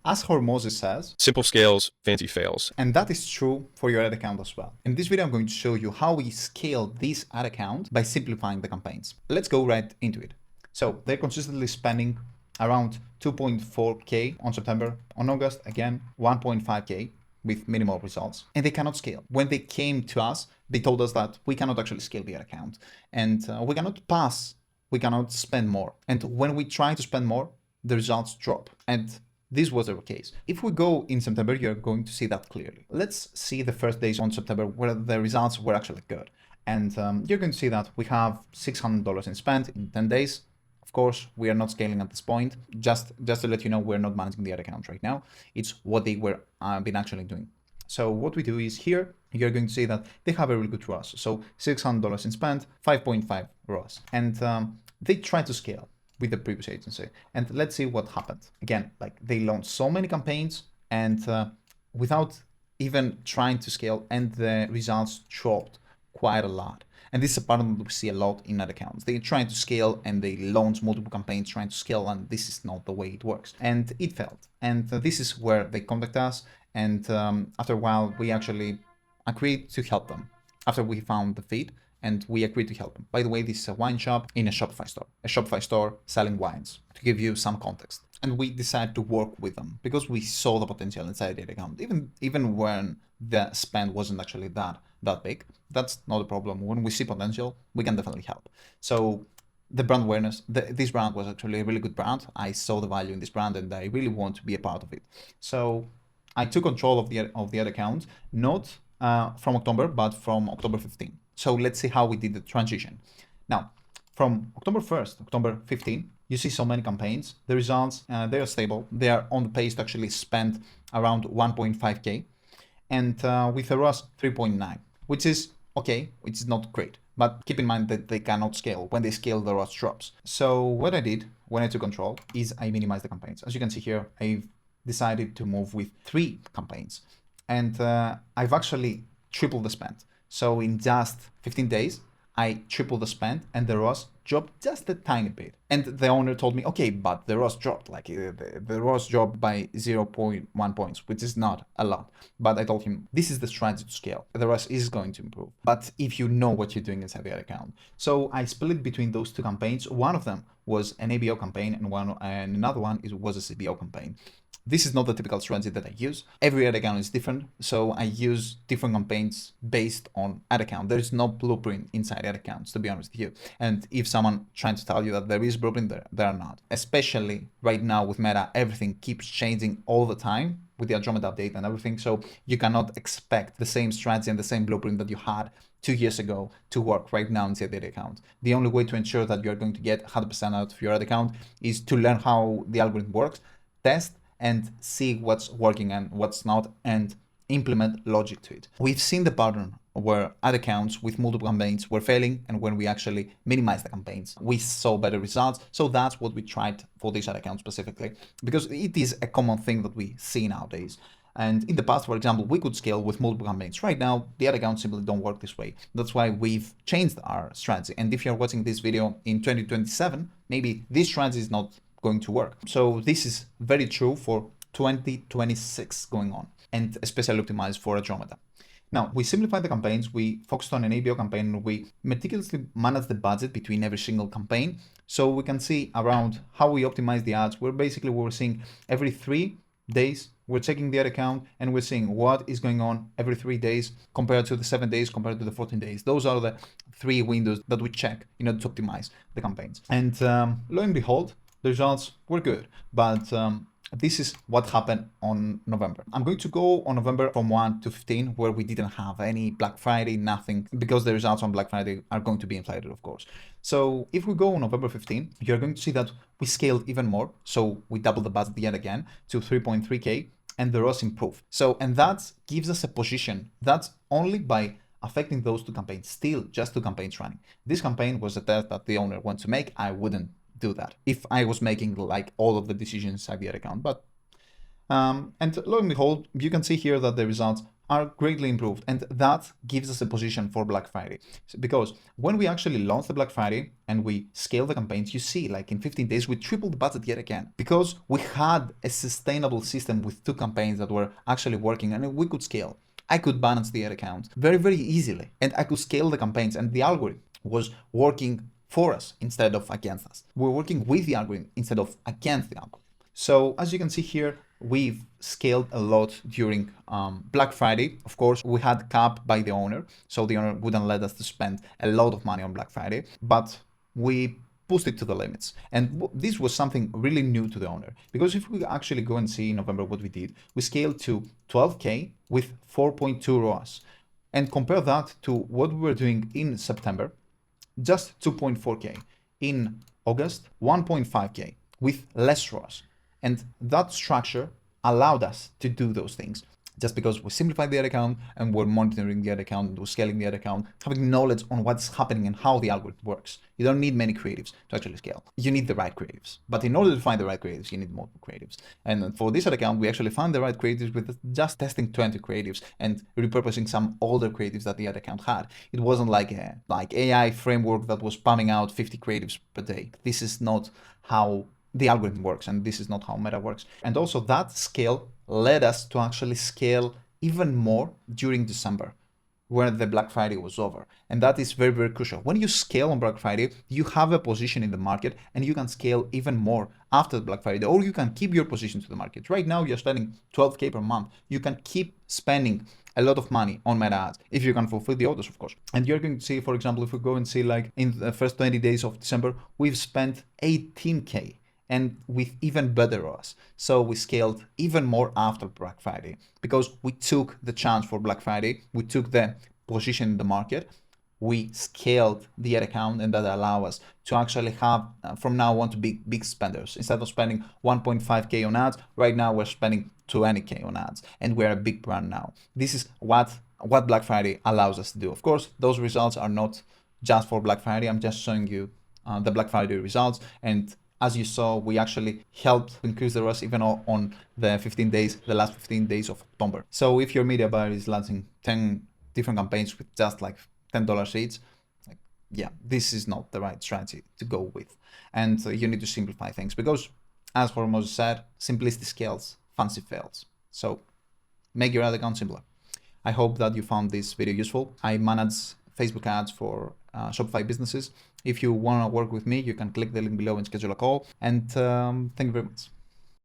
As Hormozy says, simple scales, fancy fails. and that is true for your ad account as well. In this video, I'm going to show you how we scale this ad account by simplifying the campaigns. Let's go right into it. So they're consistently spending around 2.4K on September. On August, again, 1.5K with minimal results, and they cannot scale. When they came to us, they told us that we cannot actually scale the ad account, and we cannot spend more. And when we try to spend more, the results drop. And this was our case. If we go in September, you're going to see that clearly. Let's see the first days on September where the results were actually good. And you're going to see that we have $600 in spent in 10 days. Of course, we are not scaling at this point. Just to let you know, we're not managing the ad account right now. It's what they were been actually doing. So what we do is here, you're going to see that they have a really good ROAS. So $600 in spent, 5.5 ROAS. And they try to scale with the previous agency. And let's see what happened. Again, like they launched so many campaigns and without even trying to scale, and the results dropped quite a lot. And this is a pattern that we see a lot in ad accounts. They're trying to scale and they launch multiple campaigns trying to scale, and this is not the way it works. And it failed. And this is where they contact us. And after a while, we actually agreed to help them after we found the feed. And we agreed to help them. By the way, this is a wine shop in a Shopify store selling wines, to give you some context. And we decided to work with them because we saw the potential inside the account, even when the spend wasn't actually that big. That's not a problem. When we see potential, we can definitely help. So the brand awareness, this brand was actually a really good brand. I saw the value in this brand and I really want to be a part of it. So I took control of the ad account, not from October, but from October 15. So let's see how we did the transition. Now, from October 1st, October 15, you see so many campaigns. The results, they are stable. They are on the pace to actually spend around 1.5K. And with a ROAS 3.9, which is okay, which is not great. But keep in mind that they cannot scale. When they scale, the ROAS drops. So what I did when I took control is I minimized the campaigns. As you can see here, I've decided to move with 3 campaigns. And I've actually tripled the spend. So in just 15 days, I tripled the spend and the ROAS dropped just a tiny bit. And the owner told me, okay, but the ROAS dropped, like the ROAS dropped by 0.1 points, which is not a lot. But I told him, this is the strategy to scale. The ROAS is going to improve. But if you know what you're doing inside the ad account. So I split between those 2 campaigns. One of them was an ABO campaign and another one was a CBO campaign. This is not the typical strategy that I use. Every ad account is different, so I use different campaigns based on ad account. There is no blueprint inside ad accounts, to be honest with you. And if someone trying to tell you that there is blueprint, there are not. Especially right now with Meta, everything keeps changing all the time with the Andromeda update and everything. So you cannot expect the same strategy and the same blueprint that you had 2 years ago to work right now inside the ad account. The only way to ensure that you're going to get 100% out of your ad account is to learn how the algorithm works, test, and see what's working and what's not, and implement logic to it. We've seen the pattern where ad accounts with multiple campaigns were failing, and when we actually minimized the campaigns, we saw better results. So that's what we tried for this ad account specifically, because it is a common thing that we see nowadays. And in the past, for example, we could scale with multiple campaigns. Right now, the ad accounts simply don't work this way. That's why we've changed our strategy. And if you're watching this video in 2027, maybe this strategy is not going to work. So this is very true for 2026 going on, and especially optimized for Andromeda. Now, we simplified the campaigns, we focused on an ABO campaign, we meticulously managed the budget between every single campaign, so we can see around how we optimize the ads. We're seeing every 3 days, we're checking the ad account, and we're seeing what is going on every 3 days compared to the 7 days, compared to the 14 days. Those are the 3 windows that we check in order to optimize the campaigns. And lo and behold, the results were good, but this is what happened on November. I'm going to go on November from 1 to 15, where we didn't have any Black Friday, nothing, because the results on Black Friday are going to be inflated, of course. So if we go on November 15, you're going to see that we scaled even more. So we doubled the budget yet again to 3.3K, and the ROAS improved. So, and that gives us a position that's only by affecting those 2 campaigns, still just 2 campaigns running. This campaign was a test that the owner wanted to make. I wouldn't do that if I was making like all of the decisions inside the ad account. But and lo and behold, you can see here that the results are greatly improved, and that gives us a position for Black Friday. Because when we actually launch the Black Friday and we scale the campaigns, you see like in 15 days we tripled the budget yet again, because we had a sustainable system with 2 campaigns that were actually working and we could scale. I could balance the ad account very, very easily, and I could scale the campaigns, and the algorithm was working for us instead of against us. We're working with the algorithm instead of against the algorithm. So as you can see here, we've scaled a lot during Black Friday. Of course, we had cap by the owner, so the owner wouldn't let us to spend a lot of money on Black Friday, but we pushed it to the limits. And this was something really new to the owner, because if we actually go and see in November what we did, we scaled to 12K with 4.2 ROAS. And compare that to what we were doing in September, just 2.4K. In August, 1.5K with less ROAS. And that structure allowed us to do those things, just because we simplified the ad account and we're monitoring the ad account, we're scaling the ad account, having knowledge on what's happening and how the algorithm works. You don't need many creatives to actually scale. You need the right creatives. But in order to find the right creatives, you need more creatives. And for this ad account, we actually found the right creatives with just testing 20 creatives and repurposing some older creatives that the ad account had. It wasn't like a AI framework that was spamming out 50 creatives per day. This is not how the algorithm works, and this is not how Meta works. And also that scale led us to actually scale even more during December, where the Black Friday was over. And that is very, very crucial. When you scale on Black Friday, you have a position in the market and you can scale even more after the Black Friday, or you can keep your position to the market. Right now, you're spending 12K per month. You can keep spending a lot of money on Meta ads if you can fulfill the orders, of course. And you're going to see, for example, if we go and see like in the first 20 days of December, we've spent 18K. And with even better ROAS. So we scaled even more after Black Friday, because we took the chance for Black Friday, we took the position in the market, we scaled the ad account, and that allowed us to actually have, from now on, to be big spenders. Instead of spending 1.5K on ads, right now we're spending 20K on ads, and we're a big brand now. This is what Black Friday allows us to do. Of course, those results are not just for Black Friday. I'm just showing you the Black Friday results, and as you saw, we actually helped increase the ROAS even on the last 15 days of October. So if your media buyer is launching 10 different campaigns with just like $10 each, yeah, this is not the right strategy to go with. And you need to simplify things, because as Hormozi said, simplicity scales, fancy fails. So make your ad account simpler. I hope that you found this video useful. I manage Facebook ads for Shopify businesses. If you want to work with me, you can click the link below and schedule a call. And thank you very much.